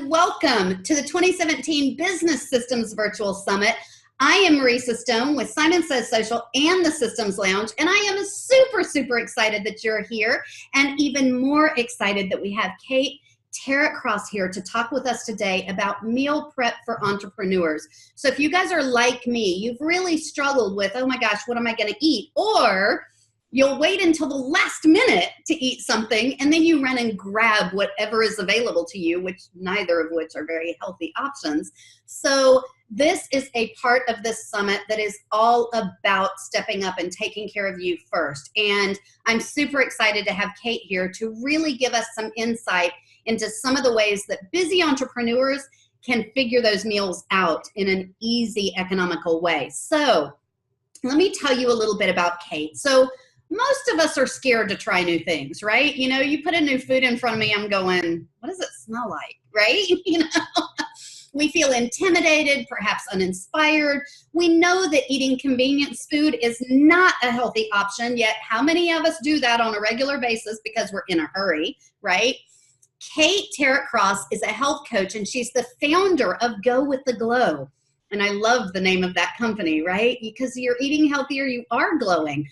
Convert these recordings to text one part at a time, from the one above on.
and welcome to the 2017 Business Systems Virtual Summit. I am Marisa Stone with Simon Says Social and the Systems Lounge, and I am super excited that you're here, and even more excited that we have Kate Tarratt Cross here to talk with us today about meal prep for entrepreneurs. So if you guys are like me, you've really struggled with, oh my gosh, what am I going to eat? Or you'll wait until the last minute to eat something, and then you run and grab whatever is available to you, which neither of which are very healthy options. So this is a part of this summit that is all about stepping up and taking care of you first. And I'm super excited to have Kate here to really give us some insight into some of the ways that busy entrepreneurs can figure those meals out in an easy, economical way. So let me tell you a little bit about Kate. So most of us are scared to try new things, right? You know, you put a new food in front of me, I'm going, what does it smell like, right? You know, we feel intimidated, perhaps uninspired. We know that eating convenience food is not a healthy option, yet how many of us do that on a regular basis because we're in a hurry, right? Kate Tarratt Cross is a health coach, and she's the founder of Go With The Glow. And I love the name of that company, right? Because you're eating healthier, you are glowing.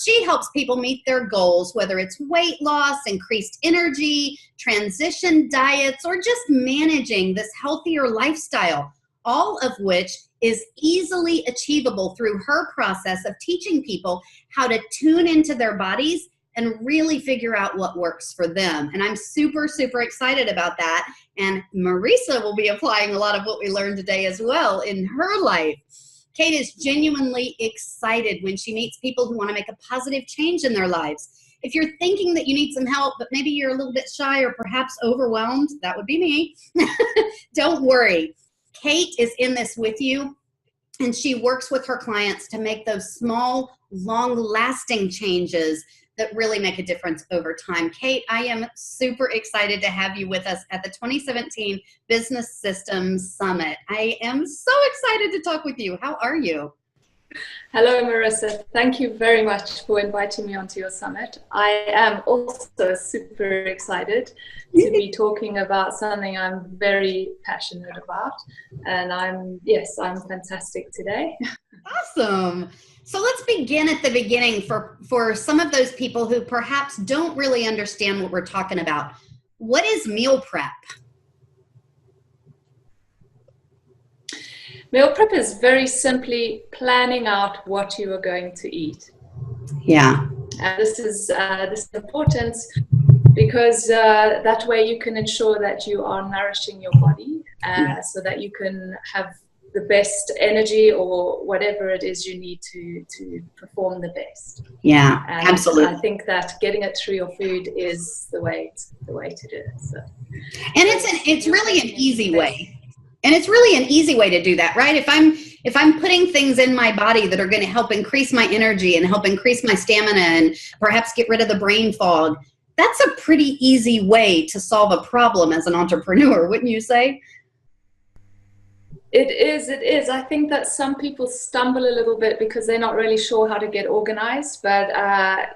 She helps people meet their goals, whether it's weight loss, increased energy, transition diets, or just managing this healthier lifestyle, all of which is easily achievable through her process of teaching people how to tune into their bodies and really figure out what works for them. And I'm super excited about that. And Marisa will be applying a lot of what we learned today as well in her life. Kate is genuinely excited when she meets people who want to make a positive change in their lives. If you're thinking that you need some help, but maybe you're a little bit shy or perhaps overwhelmed, that would be me. Don't worry. Kate is in this with you, and she works with her clients to make those small, long-lasting changes that really make a difference over time. Kate, I am super excited to have you with us at the 2017 Business Systems Summit. I am so excited to talk with you. How are you? Hello, Marisa. Thank you very much for inviting me onto your summit. I am also super excited to be talking about something I'm very passionate about. And I'm fantastic today. Awesome. So let's begin at the beginning for some of those people who perhaps don't really understand what we're talking about. What is meal prep? Meal prep is very simply planning out what you are going to eat. Yeah. And this is important because that way you can ensure that you are nourishing your body so that you can have the best energy or whatever it is you need to perform the best. Yeah, and absolutely. I think that getting it through your food is the way to do it. So, and it's really an easy way. And it's really an easy way to do that, right? If I'm putting things in my body that are going to help increase my energy and help increase my stamina and perhaps get rid of the brain fog, that's a pretty easy way to solve a problem as an entrepreneur, wouldn't you say? It is. I think that some people stumble a little bit because they're not really sure how to get organized. But, I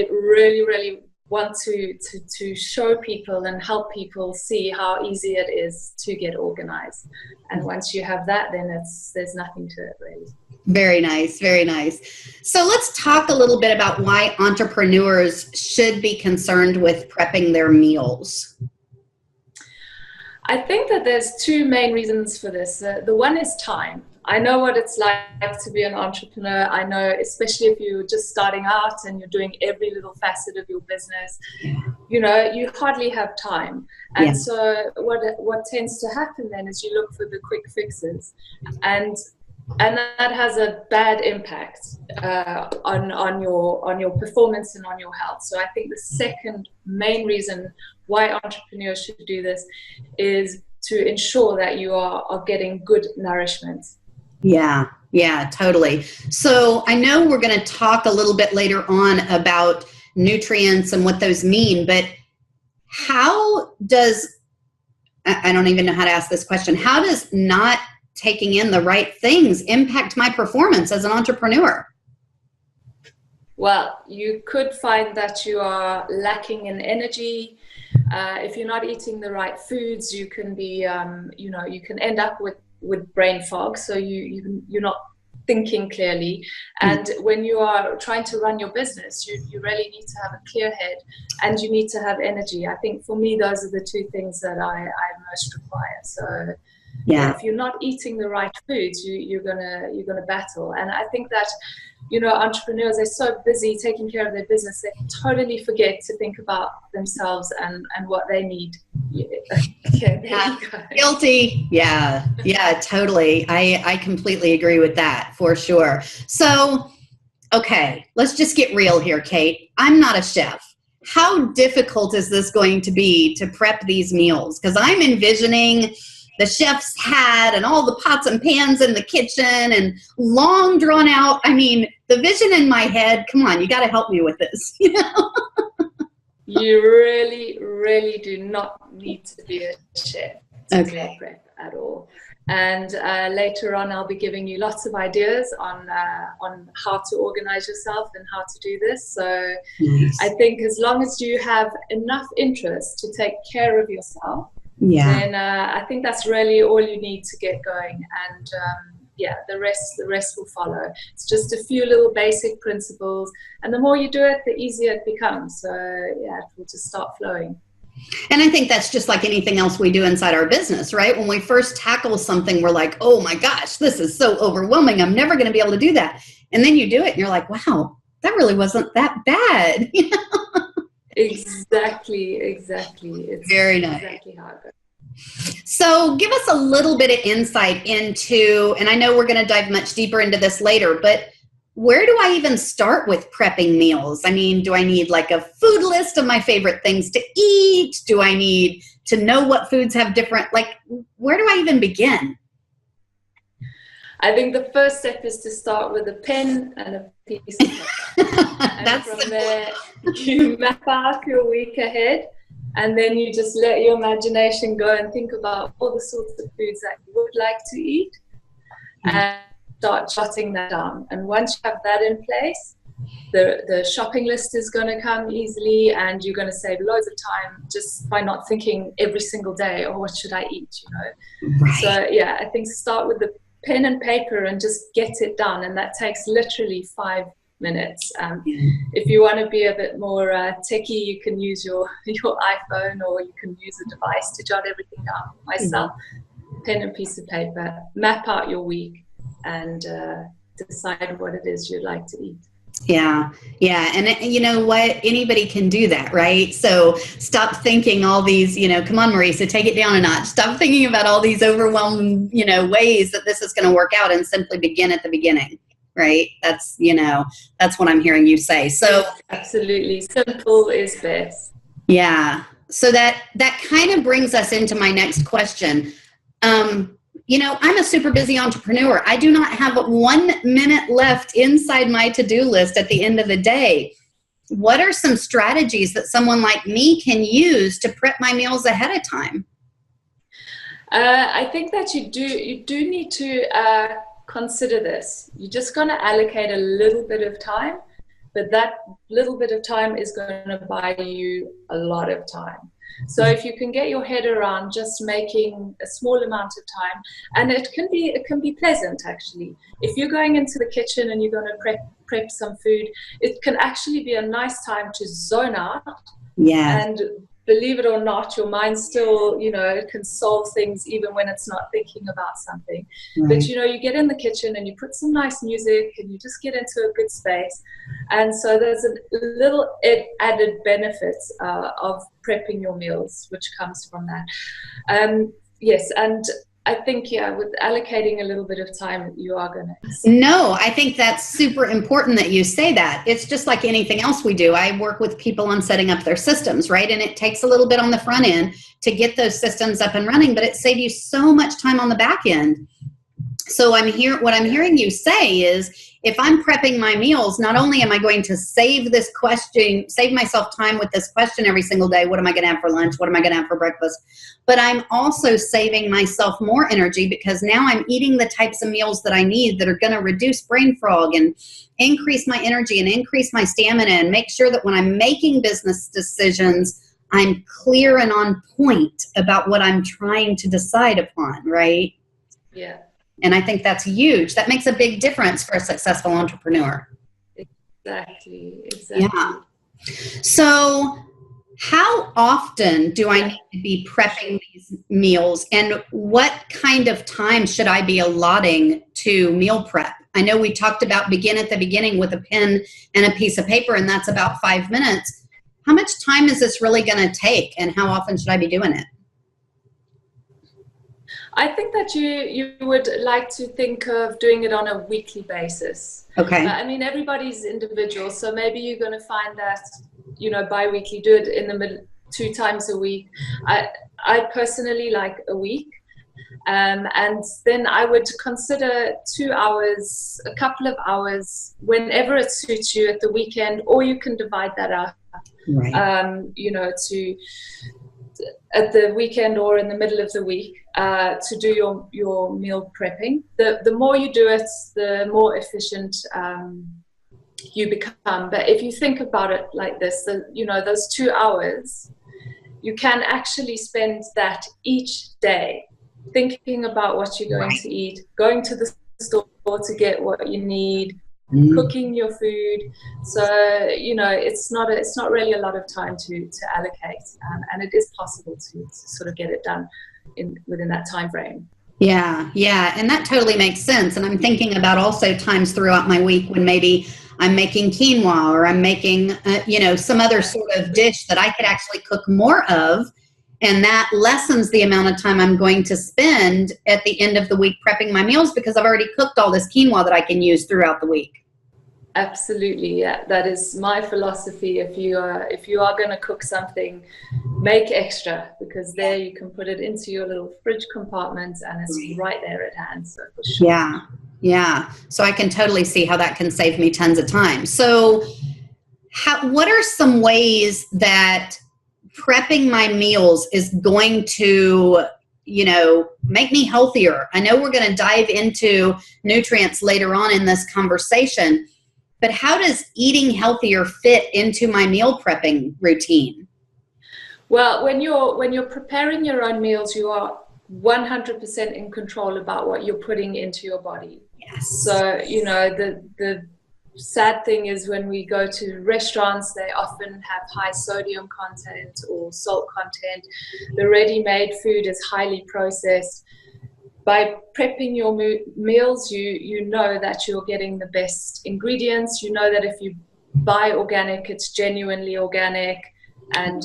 really want to show people and help people see how easy it is to get organized. And once you have that, then there's nothing to it really. Very nice. Very nice. So let's talk a little bit about why entrepreneurs should be concerned with prepping their meals. I think that there's two main reasons for this. The one is time. I know what it's like to be an entrepreneur. I know, especially if you're just starting out and you're doing every little facet of your business, you hardly have time. And so what tends to happen then is you look for the quick fixes, and that has a bad impact on your performance and on your health. So I think the second main reason why entrepreneurs should do this is to ensure that you are getting good nourishment. Yeah, totally. So I know we're going to talk a little bit later on about nutrients and what those mean, but how does, I don't even know how to ask this question, how does not taking in the right things impact my performance as an entrepreneur? Well, you could find that you are lacking in energy, If you're not eating the right foods, you can be, you can end up with brain fog. So you're not thinking clearly. And when you are trying to run your business, you really need to have a clear head, and you need to have energy. I think for me, those are the two things that I most require. So if you're not eating the right foods, you're gonna battle. And I think that, entrepreneurs are so busy taking care of their business, they totally forget to think about themselves and what they need. Guilty. Yeah, totally. I completely agree with that, for sure. So, okay, let's just get real here, Kate. I'm not a chef. How difficult is this going to be to prep these meals? Because I'm envisioning the chef's hat and all the pots and pans in the kitchen and long drawn out. I mean, the vision in my head, come on, you got to help me with this. You really, really do not need to be a chef to do prep at all. And later on, I'll be giving you lots of ideas on how to organize yourself and how to do this. So I think as long as you have enough interest to take care of yourself, then I think that's really all you need to get going. And the rest will follow. It's just a few little basic principles, and the more you do it, the easier it becomes. So it will just start flowing. And I think that's just like anything else we do inside our business, right? When we first tackle something, we're like, oh my gosh, this is so overwhelming. I'm never going to be able to do that. And then you do it and you're like, wow, that really wasn't that bad. Exactly. It's very nice. Exactly how it goes. So give us a little bit of insight into, and I know we're going to dive much deeper into this later, but where do I even start with prepping meals? I mean, do I need like a food list of my favorite things to eat? Do I need to know what foods have different, like, where do I even begin? I think the first step is to start with a pen and a piece of paper. And from there, you map out your week ahead. And then you just let your imagination go and think about all the sorts of foods that you would like to eat, and start jotting that down. And once you have that in place, the shopping list is going to come easily, and you're going to save loads of time just by not thinking every single day, oh, what should I eat? Right. So I think start with the pen and paper and just get it done. And that takes literally 5 minutes. If you want to be a bit more techie, you can use your iPhone, or you can use a device to jot everything down. Myself, pen and piece of paper, map out your week, and decide what it is you'd like to eat. Yeah. And you know what? Anybody can do that, right? So stop thinking all these, come on, Marisa, take it down a notch. Stop thinking about all these overwhelming, ways that this is going to work out, and simply begin at the beginning. Right. That's what I'm hearing you say. So absolutely. Simple is best. Yeah. So that kind of brings us into my next question. I'm a super busy entrepreneur. I do not have 1 minute left inside my to-do list at the end of the day. What are some strategies that someone like me can use to prep my meals ahead of time? I think that you do need to consider this. You're just going to allocate a little bit of time, but that little bit of time is going to buy you a lot of time. So if you can get your head around just making a small amount of time, and it can be pleasant actually. If you're going into the kitchen and you're going to prep some food, it can actually be a nice time to zone out. Yeah. And believe it or not, your mind still, it can solve things even when it's not thinking about something. Right. But, you get in the kitchen and you put some nice music and you just get into a good space. And so there's a little added benefit of prepping your meals, which comes from that. Yes, and I think, with allocating a little bit of time, you are going to. No, I think that's super important that you say that. It's just like anything else we do. I work with people on setting up their systems, right? And it takes a little bit on the front end to get those systems up and running, but it saves you so much time on the back end. So what I'm hearing you say is, if I'm prepping my meals, not only am I going to save myself time with this question every single day, what am I going to have for lunch? What am I going to have for breakfast? But I'm also saving myself more energy, because now I'm eating the types of meals that I need that are going to reduce brain fog and increase my energy and increase my stamina, and make sure that when I'm making business decisions, I'm clear and on point about what I'm trying to decide upon, right? Yeah. And I think that's huge. That makes a big difference for a successful entrepreneur. Exactly. Yeah. So how often do I need to be prepping these meals, and what kind of time should I be allotting to meal prep? I know we talked about begin at the beginning with a pen and a piece of paper, and that's about 5 minutes. How much time is this really going to take, and how often should I be doing it? I think that you would like to think of doing it on a weekly basis. Okay. I mean, everybody's individual, so maybe you're going to find that, bi-weekly, do it in the middle, 2 times a week. I personally like a week. And then I would consider 2 hours, a couple of hours, whenever it suits you at the weekend, or you can divide that up, Right. At the weekend or in the middle of the week to do your meal prepping. The more you do it, the more efficient you become. But if you think about it like this, those 2 hours, you can actually spend that each day thinking about what you're going to eat, going to the store to get what you need, cooking your food. So it's not really a lot of time to allocate, and it is possible to sort of get it done within that time frame. Yeah, and that totally makes sense. And I'm thinking about also times throughout my week when maybe I'm making quinoa, or I'm making some other sort of dish that I could actually cook more of, and that lessens the amount of time I'm going to spend at the end of the week prepping my meals, because I've already cooked all this quinoa that I can use throughout the week. Absolutely, yeah. That is my philosophy. If you are going to cook something, make extra, because there you can put it into your little fridge compartment, and it's right there at hand. So for sure. Yeah. So I can totally see how that can save me tons of time. So, what are some ways that prepping my meals is going to make me healthier? I know we're going to dive into nutrients later on in this conversation, but how does eating healthier fit into my meal prepping routine? Well, when you're preparing your own meals, you are 100% in control about what you're putting into your body. Yes. So, the sad thing is, when we go to restaurants, they often have high sodium content or salt content. The ready-made food is highly processed. By prepping your meals, you know that you're getting the best ingredients. You know that if you buy organic, it's genuinely organic. And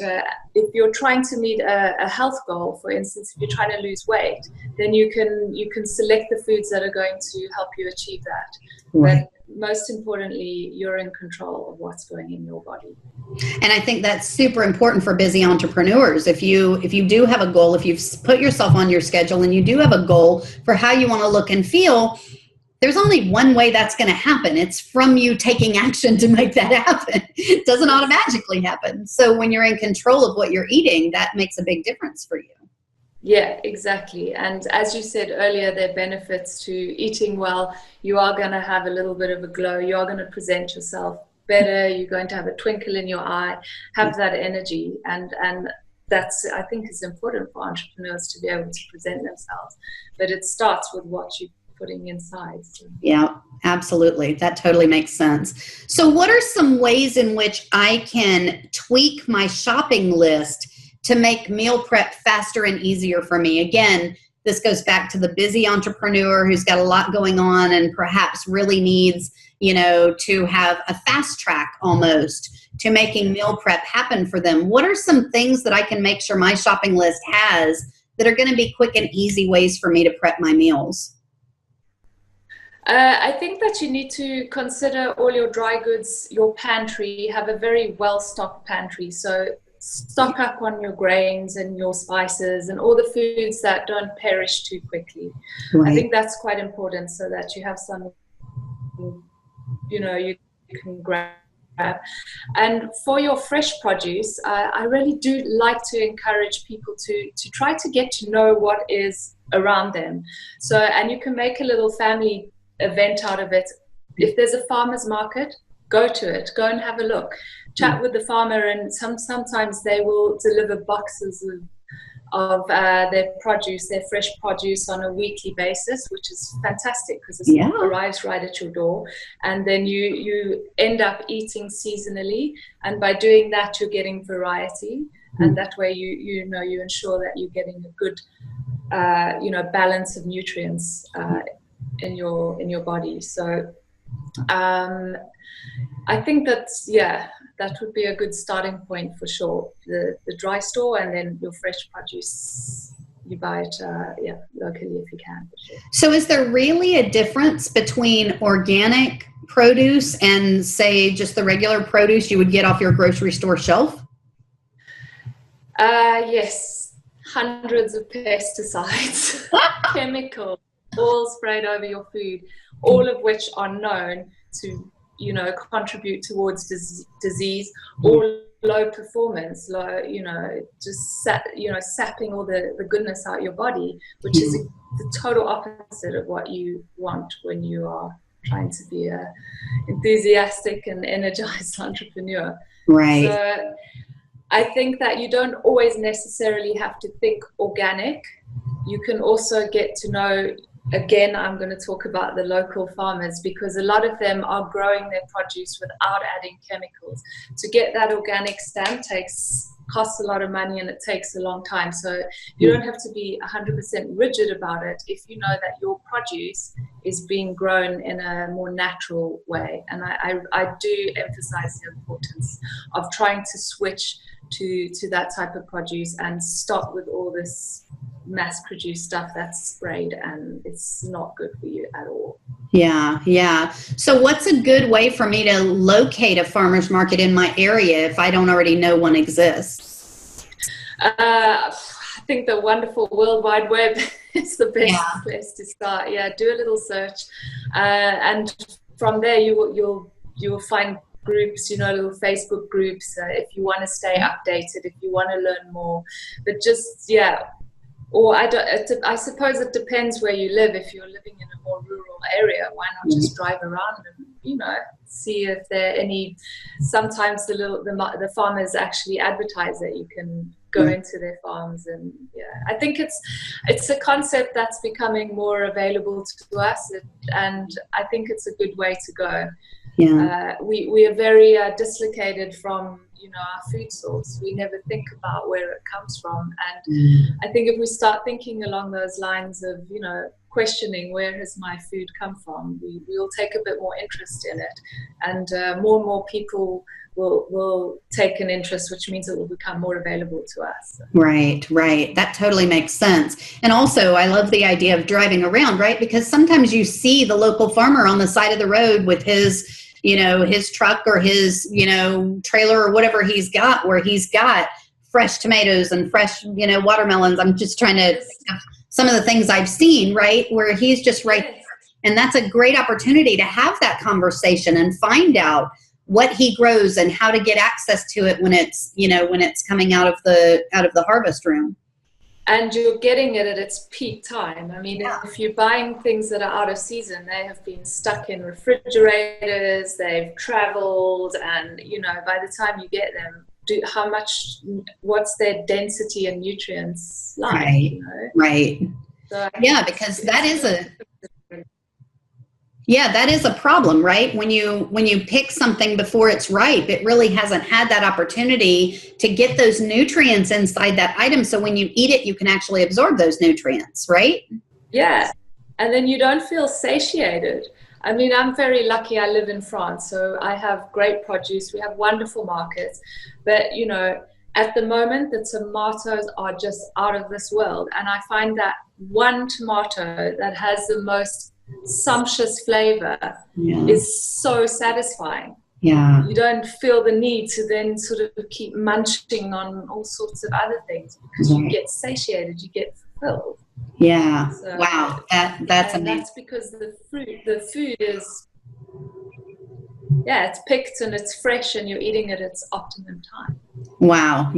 if you're trying to meet a health goal, for instance, if you're trying to lose weight, then you can select the foods that are going to help you achieve that. Right. But most importantly, you're in control of what's going in your body. And I think that's super important for busy entrepreneurs. If you do have a goal, if you've put yourself on your schedule and you do have a goal for how you want to look and feel, there's only one way that's going to happen. It's from you taking action to make that happen. It doesn't automatically happen. So when you're in control of what you're eating, that makes a big difference for you. Yeah, exactly. And as you said earlier, there are benefits to eating well. You are going to have a little bit of a glow. You are going to present yourself better. You're going to have a twinkle in your eye, have that energy. And that's, I think, is important for entrepreneurs to be able to present themselves. But it starts with what you're putting inside. So. Yeah, absolutely. That totally makes sense. So what are some ways in which I can tweak my shopping list to make meal prep faster and easier for me? Again, this goes back to the busy entrepreneur who's got a lot going on and perhaps really needs, to have a fast track almost to making meal prep happen for them. What are some things that I can make sure my shopping list has that are going to be quick and easy ways for me to prep my meals? I think that you need to consider all your dry goods, your pantry, have a very well-stocked pantry. So stock up on your grains and your spices and all the foods that don't perish too quickly. Right. I think that's quite important, so that you have some, you can grab. And for your fresh produce, I really do like to encourage people to try to get to know what is around them. So, and you can make a little family event out of it. If there's a farmer's market, go to it, go and have a look, chat with the farmer, and sometimes they will deliver boxes of their produce, their fresh produce, on a weekly basis, which is fantastic because it arrives right at your door, and then you end up eating seasonally, and by doing that you're getting variety, and that way you ensure that you're getting a good balance of nutrients in your body. So I think that would be a good starting point for sure. The dry store, and then your fresh produce, you buy it locally if you can. For sure. So is there really a difference between organic produce and, say, just the regular produce you would get off your grocery store shelf? Yes, hundreds of pesticides, chemicals, all sprayed over your food, all of which are known to contribute towards disease or low performance, sapping all the goodness out of your body, which is the total opposite of what you want when you are trying to be a enthusiastic and energized entrepreneur. Right. So I think that you don't always necessarily have to think organic. You can also get to know, again, I'm going to talk about the local farmers, because a lot of them are growing their produce without adding chemicals. To get that organic stamp costs a lot of money, and it takes a long time. So you don't have to be 100% rigid about it if you know that your produce is being grown in a more natural way. And I do emphasize the importance of trying to switch to that type of produce and stop with all this mass-produced stuff that's sprayed, and it's not good for you at all. Yeah. So what's a good way for me to locate a farmer's market in my area if I don't already know one exists? I think the wonderful World Wide Web is the best place to start. Yeah, do a little search, and from there you will find groups, little Facebook groups, if you want to stay updated, if you want to learn more. But just or I suppose it depends where you live. If you're living in a more rural area, why not just drive around and see if there are any. Sometimes the farmers actually advertise that you can go into their farms, and I think it's a concept that's becoming more available to us, and I think it's a good way to go. We are very dislocated from our food source. We never think about where it comes from, and I think if we start thinking along those lines of questioning where has my food come from, we will take a bit more interest in it, and more people will take an interest, which means it will become more available to us. Right. That totally makes sense. And also, I love the idea of driving around, right? Because sometimes you see the local farmer on the side of the road with his truck or his, trailer or whatever he's got, where he's got fresh tomatoes and fresh, watermelons. I'm just trying to think of some of the things I've seen, right? Where he's just right there. And that's a great opportunity to have that conversation and find out what he grows and how to get access to it when it's coming out of the harvest room. And you're getting it at its peak time. I mean, if you're buying things that are out of season, they have been stuck in refrigerators, they've traveled, and, by the time you get them, what's their density and nutrients like? Right. So because that is a problem, right? When you pick something before it's ripe, it really hasn't had that opportunity to get those nutrients inside that item. So when you eat it, you can actually absorb those nutrients, right? Yeah. And then you don't feel satiated. I mean, I'm very lucky. I live in France, so I have great produce. We have wonderful markets. But, at the moment, the tomatoes are just out of this world. And I find that one tomato that has the most sumptuous flavor is so satisfying. You don't feel the need to then sort of keep munching on all sorts of other things, because you get satiated, you get fulfilled. So, wow, that's amazing. That's because the food is it's picked and it's fresh, and you're eating it at its optimum time. Wow,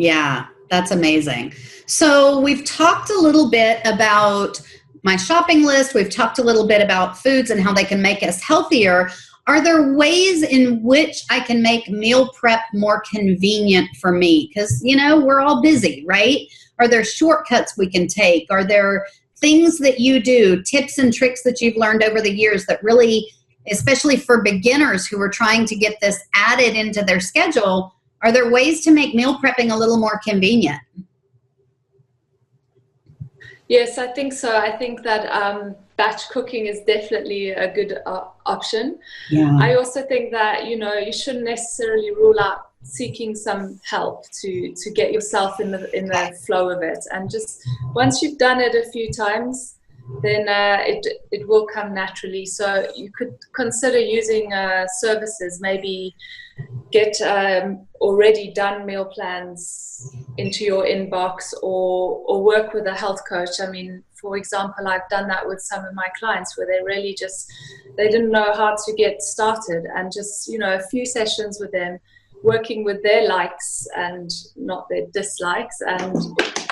that's amazing. So we've talked a little bit about my shopping list. We've talked a little bit about foods and how they can make us healthier. are there ways in which I can make meal prep more convenient for me? Because, we're all busy, right? Are there shortcuts we can take? Are there things that you do, tips and tricks that you've learned over the years that really, especially for beginners who are trying to get this added into their schedule, are there ways to make meal prepping a little more convenient? Yes, I think so. I think that batch cooking is definitely a good option. Yeah. I also think that, you shouldn't necessarily rule out seeking some help to get yourself in the flow of it. And just once you've done it a few times, then it will come naturally. So you could consider using services, maybe get already done meal plans into your inbox, or work with a health coach. I mean, for example, I've done that with some of my clients where they didn't know how to get started, and just, a few sessions with them, working with their likes and not their dislikes, and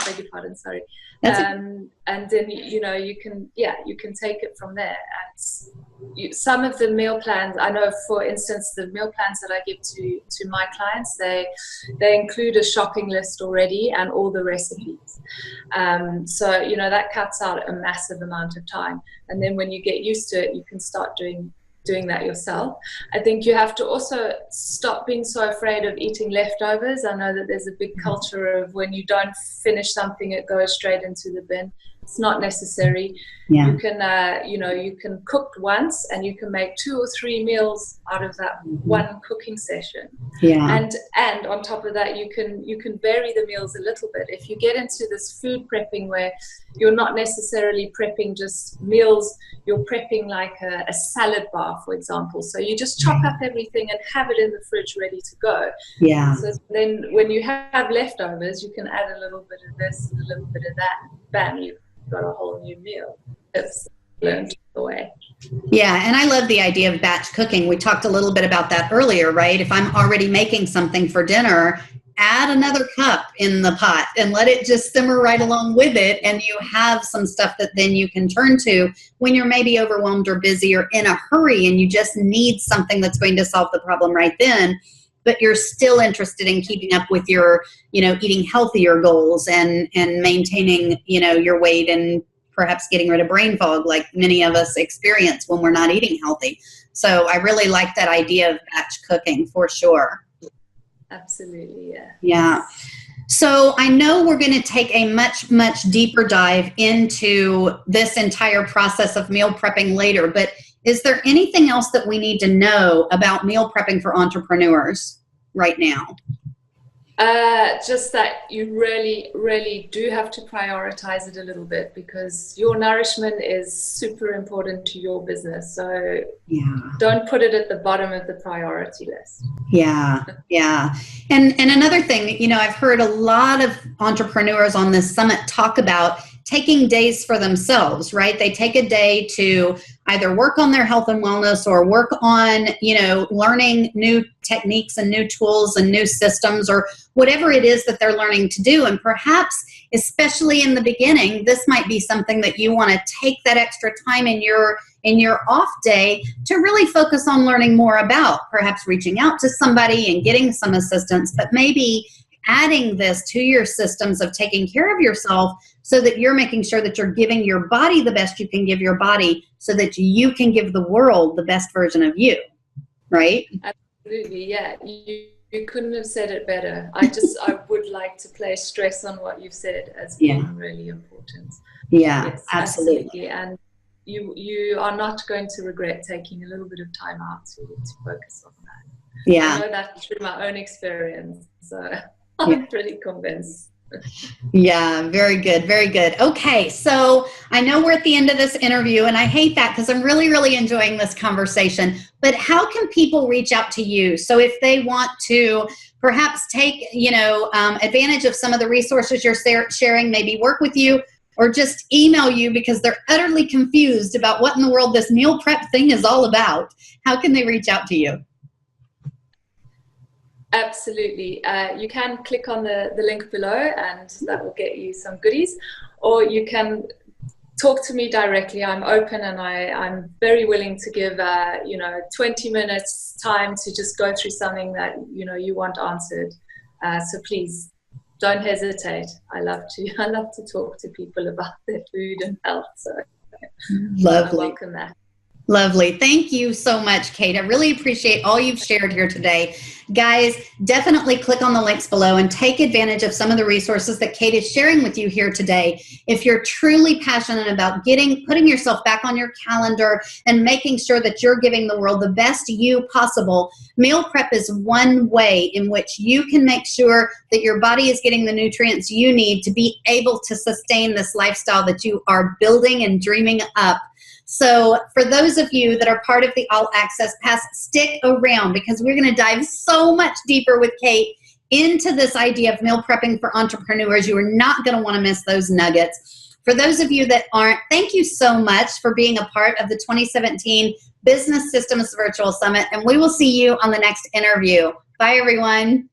beg your pardon, sorry. And then, you can take it from there. And some of the meal plans, I know, for instance, the meal plans that I give to my clients, they include a shopping list already and all the recipes. So, that cuts out a massive amount of time. And then when you get used to it, you can start doing that yourself. I think you have to also stop being so afraid of eating leftovers. I know that there's a big culture of when you don't finish something, it goes straight into the bin. It's not necessary. Yeah. You can, you can cook once, and you can make 2 or 3 meals out of that one cooking session. Yeah. And on top of that, you can vary the meals a little bit. If you get into this food prepping where you're not necessarily prepping just meals, you're prepping like a salad bar, for example. So you just chop up everything and have it in the fridge ready to go. Yeah. So then when you have leftovers, you can add a little bit of this and a little bit of that. Bam, you've got a whole new meal. It's learned the way. Yeah, and I love the idea of batch cooking. We talked a little bit about that earlier, right? If I'm already making something for dinner, add another cup in the pot and let it just simmer right along with it, and you have some stuff that then you can turn to when you're maybe overwhelmed or busy or in a hurry and you just need something that's going to solve the problem right then, but you're still interested in keeping up with your, eating healthier goals and maintaining, your weight and perhaps getting rid of brain fog like many of us experience when we're not eating healthy. So I really like that idea of batch cooking for sure. Absolutely, yeah. Yeah. So I know we're going to take a much, much deeper dive into this entire process of meal prepping later, but is there anything else that we need to know about meal prepping for entrepreneurs right now? Just that you really, really do have to prioritize it a little bit, because your nourishment is super important to your business. So don't put it at the bottom of the priority list. Yeah. And another thing, I've heard a lot of entrepreneurs on this summit talk about taking days for themselves, right? They take a day to either work on their health and wellness or work on, learning new techniques and new tools and new systems or whatever it is that they're learning to do. And perhaps, especially in the beginning, this might be something that you want to take that extra time in your off day to really focus on learning more about, perhaps reaching out to somebody and getting some assistance, but maybe adding this to your systems of taking care of yourself so that you're making sure that you're giving your body the best you can give your body so that you can give the world the best version of you, right? Absolutely, yeah. You couldn't have said it better. I would like to place stress on what you've said as being really important. Yeah, yes, absolutely. And you are not going to regret taking a little bit of time out to focus on that. Yeah. I know that through my own experience, so I'm pretty convinced. Yeah, very good. Very good. Okay, so I know we're at the end of this interview, and I hate that because I'm really, really enjoying this conversation, but how can people reach out to you? So if they want to perhaps take, advantage of some of the resources you're sharing, maybe work with you, or just email you because they're utterly confused about what in the world this meal prep thing is all about, how can they reach out to you? Absolutely. You can click on the link below and that will get you some goodies, or you can talk to me directly. I'm open, and I'm very willing to give 20 minutes time to just go through something that you want answered. So please don't hesitate. I love to talk to people about their food and health. So lovely. I welcome that. Lovely. Thank you so much, Kate. I really appreciate all you've shared here today. Guys, definitely click on the links below and take advantage of some of the resources that Kate is sharing with you here today. If you're truly passionate about putting yourself back on your calendar and making sure that you're giving the world the best you possible, meal prep is one way in which you can make sure that your body is getting the nutrients you need to be able to sustain this lifestyle that you are building and dreaming up. So for those of you that are part of the All Access Pass, stick around, because we're going to dive so much deeper with Kate into this idea of meal prepping for entrepreneurs. You are not going to want to miss those nuggets. For those of you that aren't, thank you so much for being a part of the 2017 Business Systems Virtual Summit, and we will see you on the next interview. Bye, everyone.